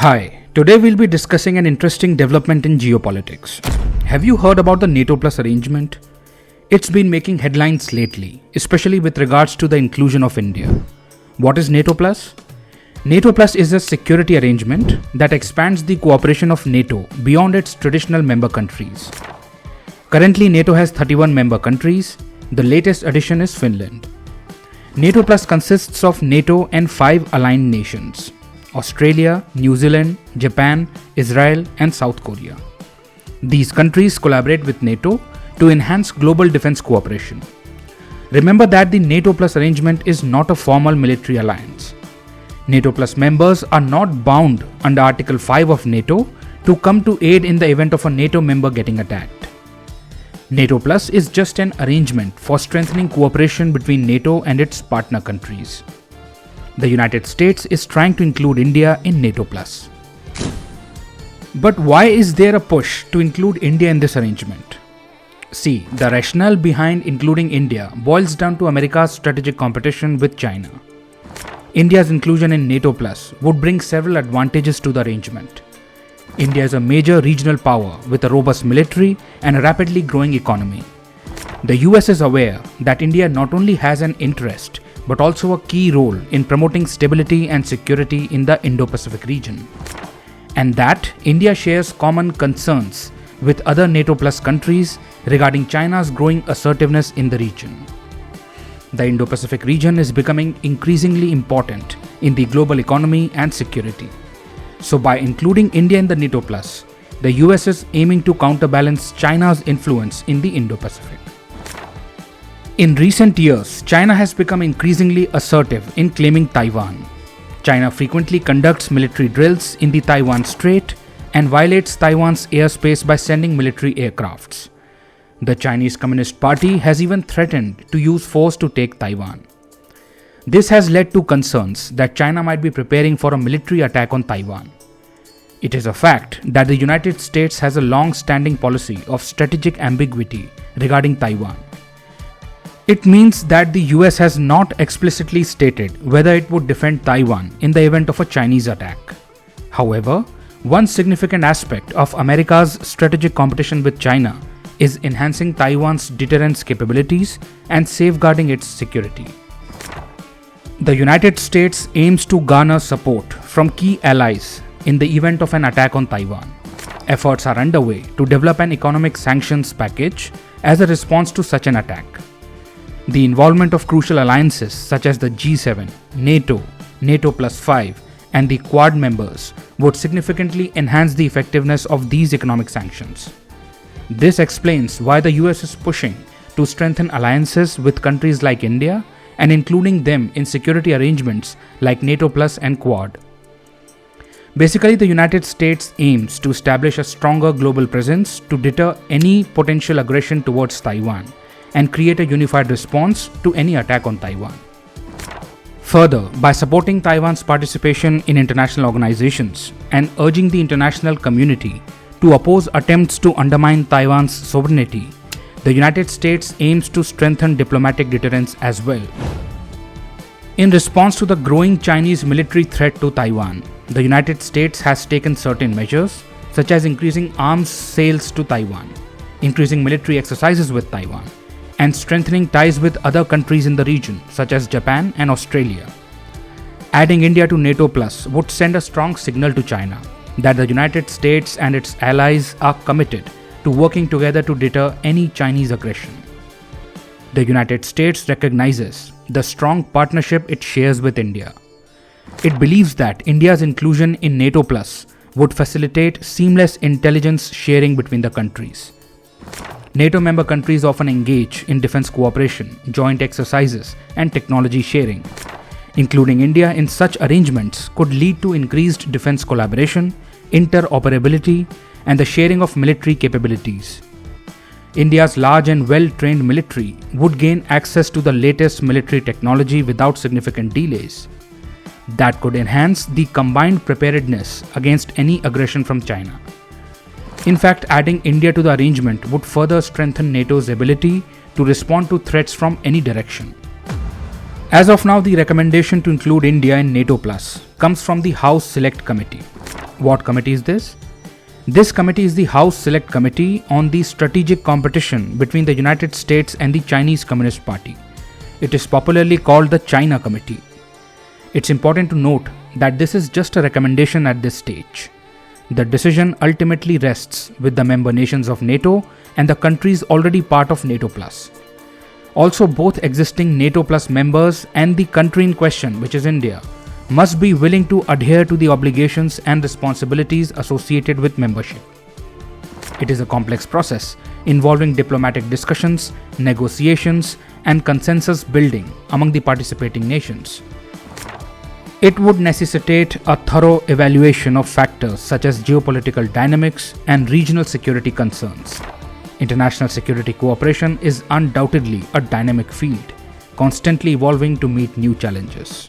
Hi, today we'll be discussing an interesting development in geopolitics. Have you heard about the NATO Plus arrangement? It's been making headlines lately, especially with regards to the inclusion of India. What is NATO Plus? NATO Plus is a security arrangement that expands the cooperation of NATO beyond its traditional member countries. Currently, NATO has 31 member countries. The latest addition is Finland. NATO Plus consists of NATO and 5 aligned nations: Australia, New Zealand, Japan, Israel, and South Korea. These countries collaborate with NATO to enhance global defense cooperation. Remember that the NATO Plus arrangement is not a formal military alliance. NATO Plus members are not bound under Article 5 of NATO to come to aid in the event of a NATO member getting attacked. NATO Plus is just an arrangement for strengthening cooperation between NATO and its partner countries. The United States is trying to include India in NATO Plus. But why is there a push to include India in this arrangement? See, the rationale behind including India boils down to America's strategic competition with China. India's inclusion in NATO Plus would bring several advantages to the arrangement. India is a major regional power with a robust military and a rapidly growing economy. The US is aware that India not only has an interest but also a key role in promoting stability and security in the Indo-Pacific region, and that India shares common concerns with other NATO Plus countries regarding China's growing assertiveness in the region. The Indo-Pacific region is becoming increasingly important in the global economy and security. So by including India in the NATO Plus, the US is aiming to counterbalance China's influence in the Indo-Pacific. In recent years, China has become increasingly assertive in claiming Taiwan. China frequently conducts military drills in the Taiwan Strait and violates Taiwan's airspace by sending military aircrafts. The Chinese Communist Party has even threatened to use force to take Taiwan. This has led to concerns that China might be preparing for a military attack on Taiwan. It is a fact that the United States has a long-standing policy of strategic ambiguity regarding Taiwan. It means that the US has not explicitly stated whether it would defend Taiwan in the event of a Chinese attack. However, one significant aspect of America's strategic competition with China is enhancing Taiwan's deterrence capabilities and safeguarding its security. The United States aims to garner support from key allies in the event of an attack on Taiwan. Efforts are underway to develop an economic sanctions package as a response to such an attack. The involvement of crucial alliances such as the G7, NATO, NATO Plus 5, and the Quad members would significantly enhance the effectiveness of these economic sanctions. This explains why the US is pushing to strengthen alliances with countries like India and including them in security arrangements like NATO Plus and Quad. Basically, the United States aims to establish a stronger global presence to deter any potential aggression towards Taiwan and create a unified response to any attack on Taiwan. Further, by supporting Taiwan's participation in international organizations and urging the international community to oppose attempts to undermine Taiwan's sovereignty, the United States aims to strengthen diplomatic deterrence as well. In response to the growing Chinese military threat to Taiwan, the United States has taken certain measures, such as increasing arms sales to Taiwan, increasing military exercises with Taiwan, and strengthening ties with other countries in the region, such as Japan and Australia. Adding India to NATO Plus would send a strong signal to China that the United States and its allies are committed to working together to deter any Chinese aggression. The United States recognizes the strong partnership it shares with India. It believes that India's inclusion in NATO Plus would facilitate seamless intelligence sharing between the countries. NATO member countries often engage in defense cooperation, joint exercises, and technology sharing. Including India in such arrangements could lead to increased defense collaboration, interoperability, and the sharing of military capabilities. India's large and well-trained military would gain access to the latest military technology without significant delays. That could enhance the combined preparedness against any aggression from China. In fact, adding India to the arrangement would further strengthen NATO's ability to respond to threats from any direction. As of now, the recommendation to include India in NATO Plus comes from the House Select Committee. What committee is this? This committee is the House Select Committee on the strategic competition between the United States and the Chinese Communist Party. It is popularly called the China Committee. It's important to note that this is just a recommendation at this stage. The decision ultimately rests with the member nations of NATO and the countries already part of NATO+. Also, both existing NATO Plus members and the country in question, which is India, must be willing to adhere to the obligations and responsibilities associated with membership. It is a complex process involving diplomatic discussions, negotiations, and consensus building among the participating nations. It would necessitate a thorough evaluation of factors such as geopolitical dynamics and regional security concerns. International security cooperation is undoubtedly a dynamic field, constantly evolving to meet new challenges.